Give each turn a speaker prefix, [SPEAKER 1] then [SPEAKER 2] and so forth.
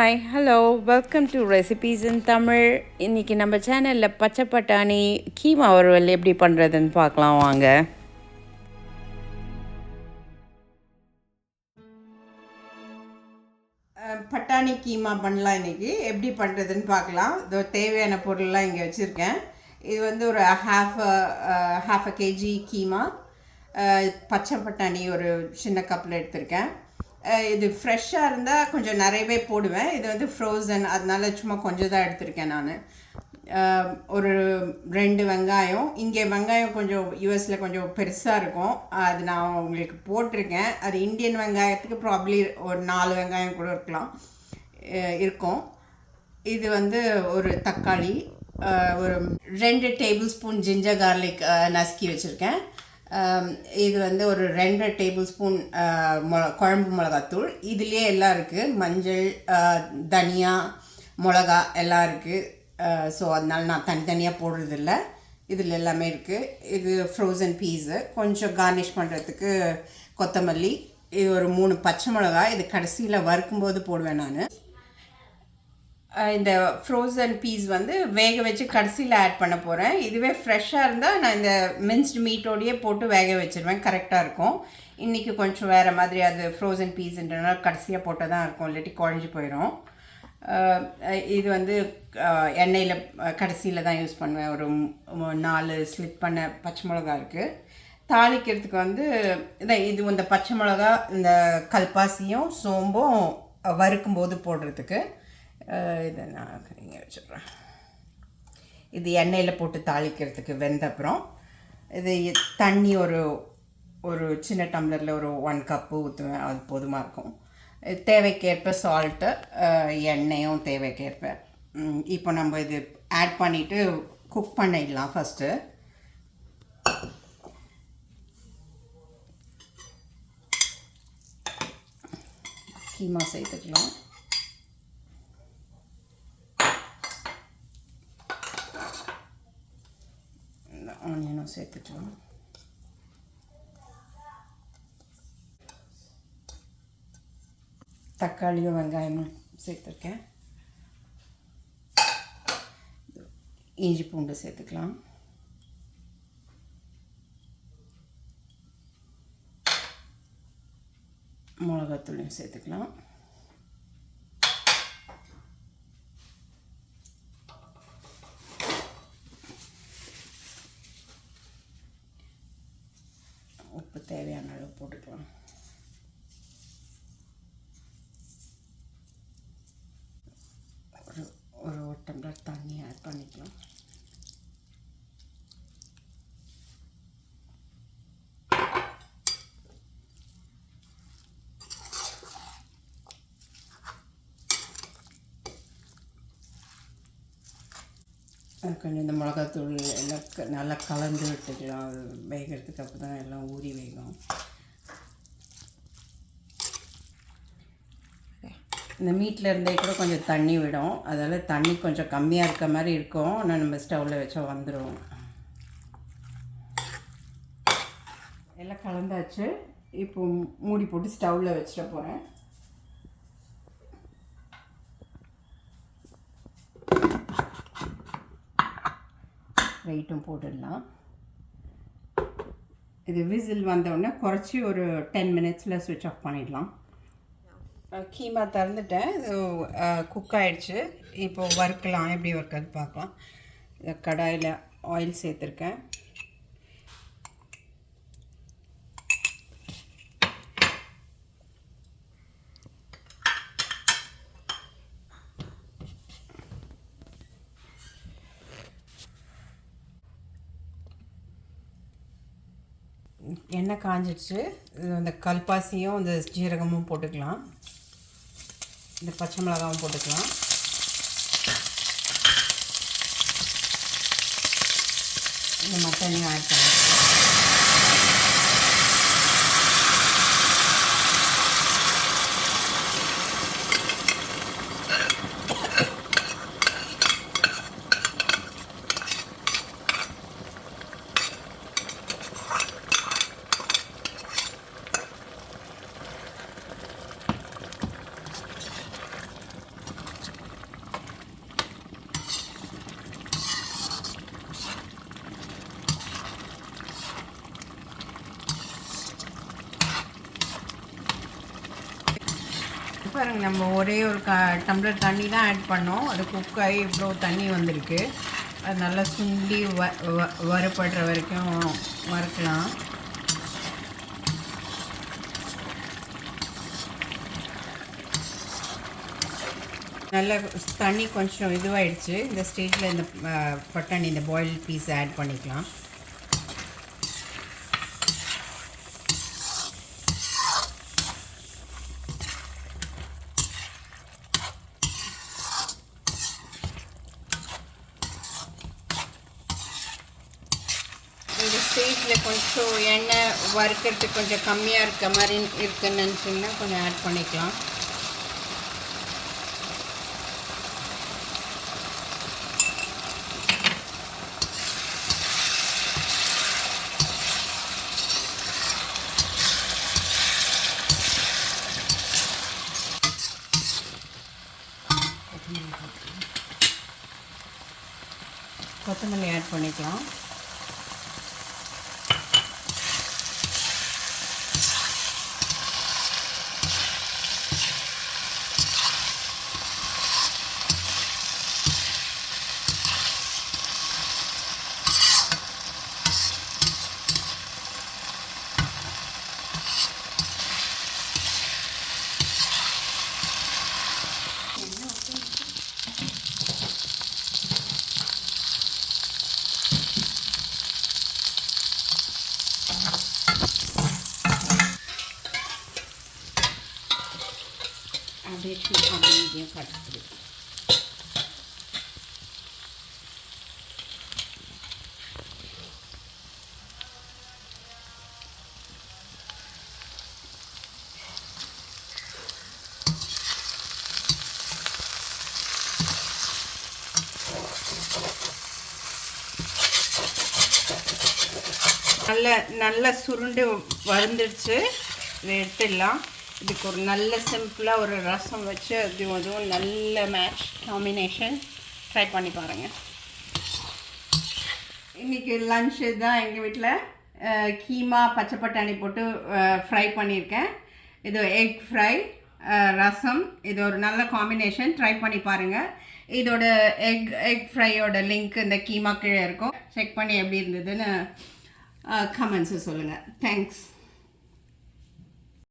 [SPEAKER 1] Hi hello welcome to recipes இன் தமிழ். இன்றைக்கி நம்ம சேனலில் பச்சை பட்டாணி கீமா வறுவல் எப்படி பண்ணுறதுன்னு பார்க்கலாம் வாங்க. பட்டாணி கீமா பண்ணலாம். இன்றைக்கி எப்படி பண்ணுறதுன்னு பார்க்கலாம். இதோ தேவையான பொருள்லாம் இங்கே வச்சுருக்கேன். இது வந்து ஒரு ஹாஃப் அ கேஜி கீமா, பச்சை பட்டாணி ஒரு சின்ன கப்பில் எடுத்திருக்கேன். இது ஃப்ரெஷ்ஷாக இருந்தால் கொஞ்சம் நிறையவே போடுவேன். இது வந்து ஃப்ரோசன், அதனால சும்மா கொஞ்சம் தான் எடுத்திருக்கேன் நான். ஒரு 2 வெங்காயம். இங்கே வெங்காயம் கொஞ்சம் யூஎஸில் கொஞ்சம் பெருசாக இருக்கும், அது நான் உங்களுக்கு போட்டிருக்கேன். அது இந்தியன் வெங்காயத்துக்கு ப்ராப்ளி ஒரு 4 வெங்காயம் கூட இருக்கும். இது வந்து ஒரு தக்காளி, ஒரு 2 டேபிள் ஸ்பூன் ஜிஞ்சர் கார்லிக் நசுக்கி வச்சுருக்கேன். இது வந்து ஒரு 2 டேபிள் ஸ்பூன் குழம்பு மிளகாத்தூள். இதுலேயே எல்லாம் இருக்குது, மஞ்சள், தனியா, மிளகா எல்லாம் இருக்குது. ஸோ அதனால நான் தனித்தனியாக போடுறதில்ல, இதில் எல்லாமே இருக்குது. இது ஃப்ரோசன் பீஸு, கொஞ்சம் கார்னிஷ் பண்ணுறதுக்கு கொத்தமல்லி, இது ஒரு 3 பச்சை மிளகா. இது கடைசியில் வறுக்கும்போது போடுவேன் நான். இந்த ஃப்ரோசன் பீஸ் வந்து வேக வச்சு கடைசியில் ஆட் பண்ண போகிறேன். இதுவே ஃப்ரெஷ்ஷாக இருந்தால் நான் இந்த மின்ஸ்டு மீட்டோடையே போட்டு வேக வச்சுருவேன், கரெக்டாக இருக்கும். இன்றைக்கி கொஞ்சம் வேறு மாதிரி, அது ஃப்ரோசன் பீஸுன்றனால கடைசியாக போட்டால் தான் இருக்கும், இல்லாட்டி குழஞ்சி போயிடும். இது வந்து எண்ணெயில் கடைசியில் தான் யூஸ் பண்ணுவேன். ஒரு 4 ஸ்லிப் பண்ண பச்சை மிளகா இருக்குது. தாளிக்கிறதுக்கு வந்து இது இந்த பச்சை மிளகா, இந்த கல்பாசியும் சோம்பும் வறுக்கும்போது போடுறதுக்கு இதை நான் இங்கே வச்சுட்றேன். இது எண்ணெயில் போட்டு தாளிக்கிறதுக்கு வெந்தப்புறம் இது தண்ணி ஒரு சின்ன டம்ளரில் ஒரு 1 கப்பு ஊற்றுவேன், அது போதுமாக இருக்கும். தேவைக்கேற்ப சால்ட்டு, எண்ணெயும் தேவைக்கேற்ப. இப்போ நம்ம இது ஆட் பண்ணிவிட்டு குக் பண்ணிடலாம். ஃபஸ்ட்டு கீமா சேர்த்துக்கலாம். ஆனியனும் சேர்த்துக்கலாம். தக்காளியும் வெங்காயமும் சேர்த்துருக்கேன். இஞ்சி பூண்டு சேர்த்துக்கலாம். மிளகாத்தூளையும் சேர்த்துக்கலாம். உப்பு தேவையான அளவு போட்டுக்கலாம். ஒரு டம்ளர் தண்ணி ஆட் பண்ணிக்கலாம். கொஞ்சம் இந்த மிளகாத்தூள் எல்லாம் நல்லா கலந்து விட்டுக்கலாம், அது வேகிறதுக்கு. அப்போ தான் எல்லாம் ஊறி வேகும். இந்த மீட்டில் இருந்தே கூட கொஞ்சம் தண்ணி விடும், அதனால் தண்ணி கொஞ்சம் கம்மியாக இருக்க மாதிரி இருக்கும். ஆனால் நம்ம ஸ்டவ்வில் வச்சா வந்துடும். எல்லாம் கலந்தாச்சு. இப்போ மூடி போட்டு ஸ்டவ்வில் வச்சிட போகிறேன். வெயிட்டும் போட்டுடலாம். இது விசில் வந்தோடனே குறைச்சி ஒரு 10 மினிட்ஸில் ஸ்விட்ச் ஆஃப் பண்ணிடலாம். கீமா திறந்துட்டேன், இது குக் ஆகிடுச்சு. இப்போது வறுக்கலாம், எப்படி வறுக்கிறது பார்க்கலாம். கடாயில் ஆயில் சேர்த்துருக்கேன். எண்ணெய் காஞ்சிடுச்சு. இந்த கல்பாசியும் இந்த ஜீரகமும் போட்டுக்கலாம். இந்த பச்சை மிளகாவும் போட்டுக்கலாம். இந்த மட்டனையும் ஆட் பண்ணிக்கலாம். நம்ம ஒரே ஒரு டம்ளர் தண்ணி தான் ஆட் பண்ணோம். அது குக் ஆகி இவ்வளோ தண்ணி வந்திருக்கு. அது நல்லா சுண்டி வறுபடுற வரைக்கும் வறுக்கலாம். நல்ல தண்ணி கொஞ்சம் இதுவாகிடுச்சு. இந்த ஸ்டேஜில் இந்த பட்டாணி, இந்த பாயில் பீஸ் ஆட் பண்ணிக்கலாம். இந்த ஸ்டேஜில் கொஞ்சம் எண்ணெய் வறுக்கிறதுக்கு கொஞ்சம் கம்மியாக இருக்க மாதிரி இருக்குன்னு நினச்சிங்கன்னா கொஞ்சம் ஆட் பண்ணிக்கலாம். கொத்தமல்லி ஆட் பண்ணிக்கலாம். அப்படியே காட்டுது. நல்ல சுருண்டு வந்துடுச்சு. இதை எடுத்துடலாம். இதுக்கு ஒரு நல்ல சிம்பிளாக ஒரு ரசம் வச்சு அதுவும் நல்ல மேட்ச் காம்பினேஷன். ட்ரை பண்ணி பாருங்கள். இன்றைக்கி லன்ச்சு தான் எங்கள் வீட்டில் கீமா பச்சை பட்டாணி போட்டு ஃப்ரை பண்ணியிருக்கேன். இது எக் ஃப்ரை, ரசம். இது ஒரு நல்ல காம்பினேஷன். ட்ரை பண்ணி பாருங்கள். இதோட எக் ஃப்ரையோட லிங்க் இந்த கீமா கீழே இருக்கும். செக் பண்ணி எப்படி இருந்ததுன்னு கமெண்ட்ஸு சொல்லுங்கள். தேங்க்ஸ்.